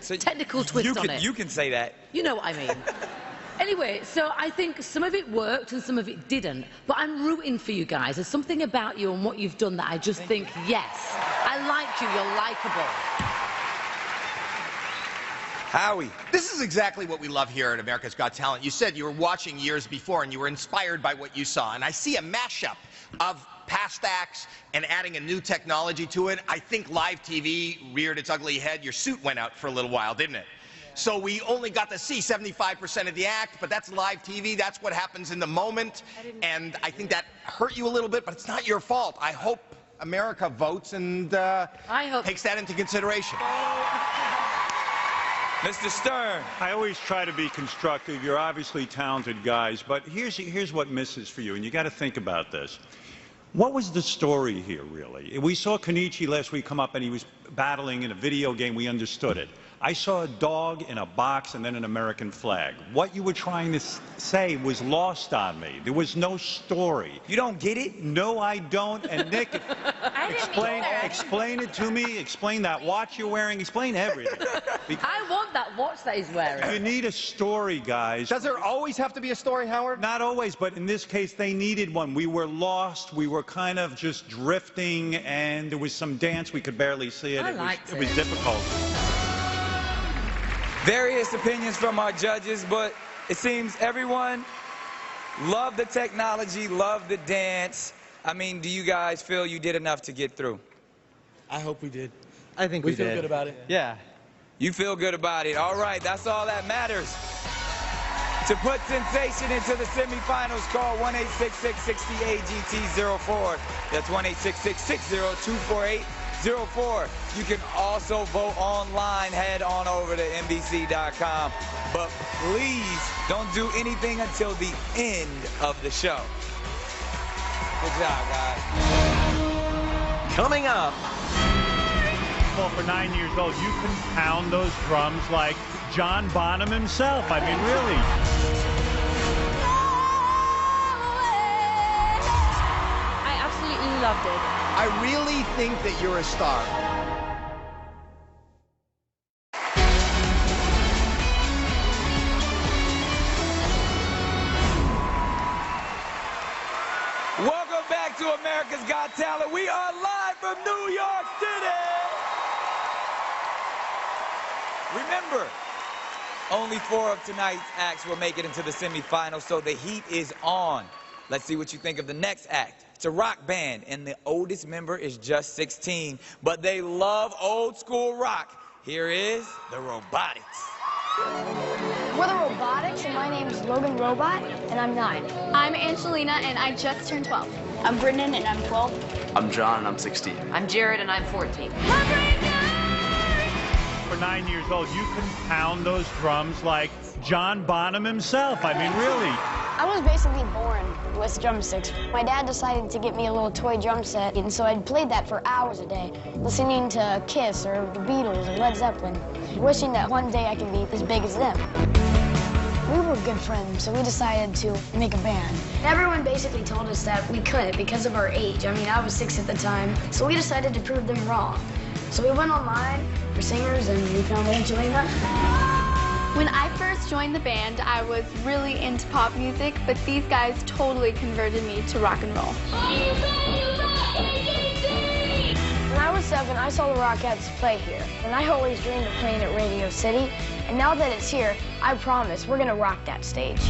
So technical twist on it. You can say that. You know what I mean. Anyway, so I think some of it worked and some of it didn't, but I'm rooting for you guys. There's something about you and what you've done that I just think, yes, I like you, you're likable. Howie. This is exactly what we love here at America's Got Talent. You said you were watching years before and you were inspired by what you saw, and I see a mashup of past acts and adding a new technology to it. I think live TV reared its ugly head. Your suit went out for a little while, didn't it? So we only got to see 75% of the act, but that's live TV. That's what happens in the moment. And I think that hurt you a little bit, but it's not your fault. I hope America votes and takes that into consideration. Mr. Stern. I always try to be constructive. You're obviously talented guys, but here's what misses for you, and you got to think about this. What was the story here, really? We saw Kenichi last week come up and he was battling in a video game. We understood it. I saw a dog in a box and then an American flag. What you were trying to say was lost on me. There was no story. You don't get it? No, I don't. And Nick, explain it to me. Explain that watch you're wearing. Explain everything. I want that watch that he's wearing. You need a story, guys. Does there always have to be a story, Howard? Not always, but in this case, they needed one. We were lost. We were kind of just drifting, and there was some dance. We could barely see it. It was difficult. Various opinions from our judges, but it seems everyone loved the technology, loved the dance. I mean, do you guys feel you did enough to get through? I hope we did. I think we did. We feel good about it. Yeah. You feel good about it. All right, that's all that matters. To put Sensation into the semifinals, call 1-866-60-AGT-04. That's 1-866-602-4804. You can also vote online. Head on over to NBC.com. But please don't do anything until the end of the show. Good job, guys. Coming up. Well, for 9 years old, you can pound those drums like John Bonham himself. I mean, really. I absolutely loved it. I really think that you're a star. Welcome back to America's Got Talent. We are live from New York City. Remember, only 4 of tonight's acts will make it into the semifinals, so the heat is on. Let's see what you think of the next act. It's a rock band, and the oldest member is just 16, but they love old school rock. Here is the Robotics. We're the Robotics, and my name is Logan Robot, and I'm 9. I'm Angelina, and I just turned 12. I'm Brendan, and I'm 12. I'm John, and I'm 16. I'm Jared, and I'm 14. For 9 years old, you can pound those drums like John Bonham himself. I mean, really. I was basically born with drumsticks. My dad decided to get me a little toy drum set, and so I'd played that for hours a day, listening to Kiss or the Beatles or Led Zeppelin, wishing that one day I could be as big as them. We were good friends, so we decided to make a band. Everyone basically told us that we couldn't because of our age. I mean, I was 6 at the time, so we decided to prove them wrong. So we went online for singers, and we found Angelina. When I first joined the band, I was really into pop music, but these guys totally converted me to rock and roll. When I was 7, I saw the Rockettes play here, and I always dreamed of playing at Radio City. And now that it's here, I promise we're gonna rock that stage.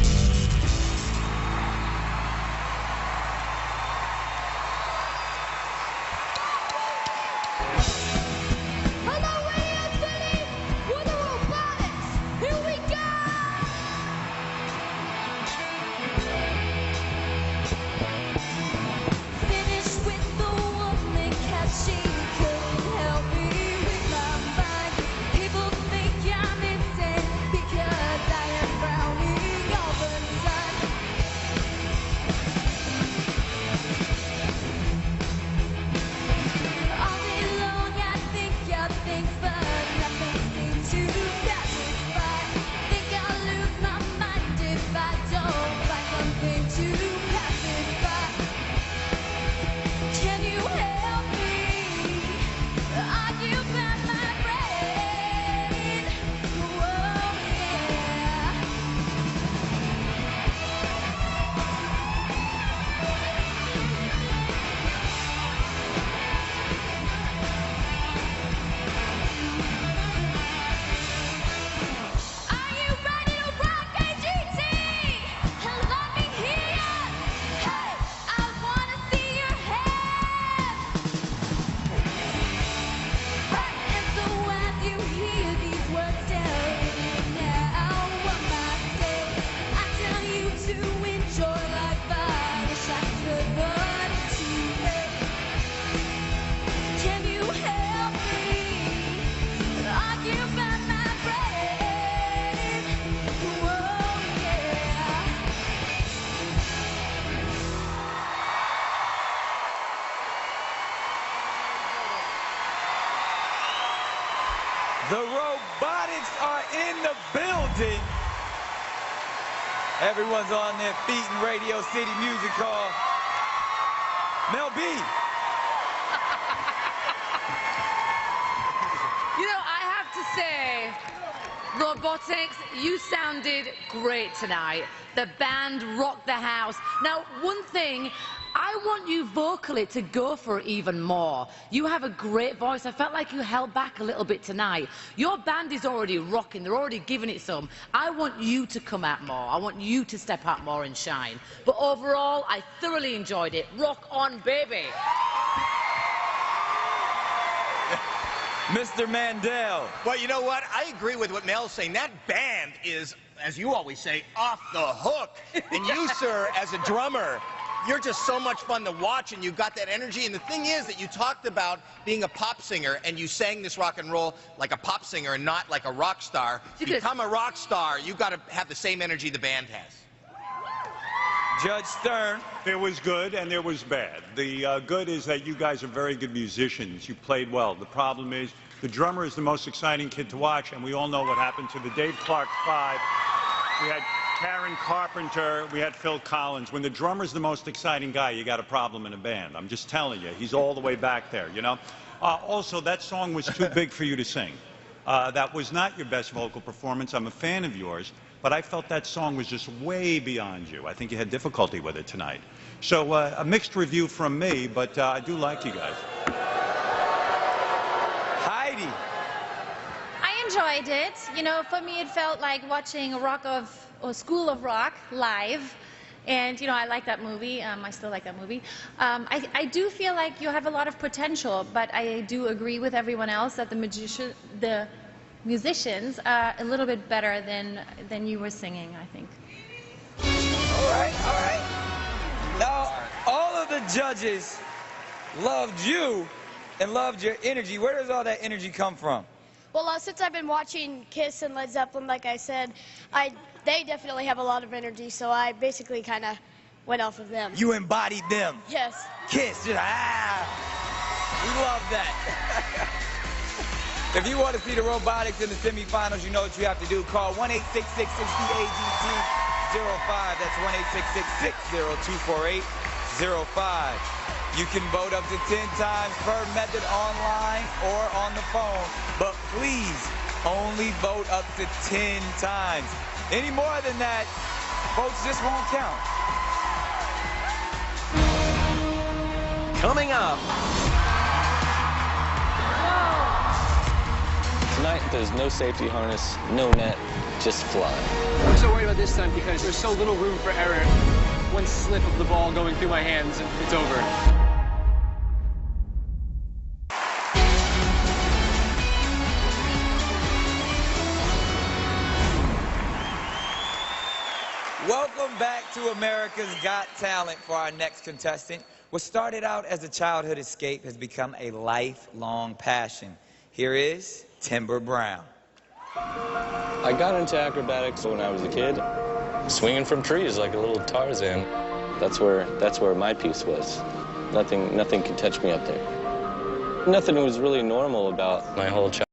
robotics are in the building. Everyone's on their feet in Radio City Music Hall. Mel B. You know, I have to say, robotics, you sounded great tonight. The band rocked the house. Now, one thing, I want you vocally to go for it even more. You have a great voice. I felt like you held back a little bit tonight. Your band is already rocking. They're already giving it some. I want you to come out more. I want you to step out more and shine. But overall, I thoroughly enjoyed it. Rock on, baby. Mr. Mandel. Well, you know what? I agree with what Mel's saying. That band is, as you always say, off the hook. And you, sir, as a drummer, you're just so much fun to watch, and you've got that energy. And the thing is that you talked about being a pop singer, and you sang this rock and roll like a pop singer and not like a rock star. To become a rock star, you've got to have the same energy the band has. Judge Stern. There was good and there was bad. The good is that you guys are very good musicians. You played well. The problem is the drummer is the most exciting kid to watch, and we all know what happened to the Dave Clark Five. We had Karen Carpenter, we had Phil Collins. When the drummer's the most exciting guy, you got a problem in a band. I'm just telling you, he's all the way back there, you know? Also, that song was too big for you to sing. That was not your best vocal performance. I'm a fan of yours, but I felt that song was just way beyond you. I think you had difficulty with it tonight. So a mixed review from me, but I do like you guys. Heidi. I enjoyed it. You know, for me it felt like watching a School of Rock live. And, you know, I like that movie. I still like that movie. I do feel like you have a lot of potential, but I do agree with everyone else that the musicians are a little bit better than you were singing, I think. All right, all right. Now, all of the judges loved you and loved your energy. Where does all that energy come from? Well, since I've been watching Kiss and Led Zeppelin, like I said, they definitely have a lot of energy, so I basically kind of went off of them. You embodied them. Yes. Kiss, just, we love that. If you want to see the robotics in the semifinals, you know what you have to do. Call 1-866-60-AGT-05. That's 1-866-602-4805. You can vote up to 10 times per method online or on the phone, but please only vote up to 10 times. Any more than that, votes just won't count. Coming up. Tonight, there's no safety harness, no net, just fly. I'm so worried about this time because there's so little room for error. One slip of the ball going through my hands and it's over. Welcome back to America's Got Talent for our next contestant. What started out as a childhood escape has become a lifelong passion. Here is Timber Brown. I got into acrobatics when I was a kid, swinging from trees like a little Tarzan. That's where my piece was. Nothing could touch me up there. Nothing was really normal about my whole childhood.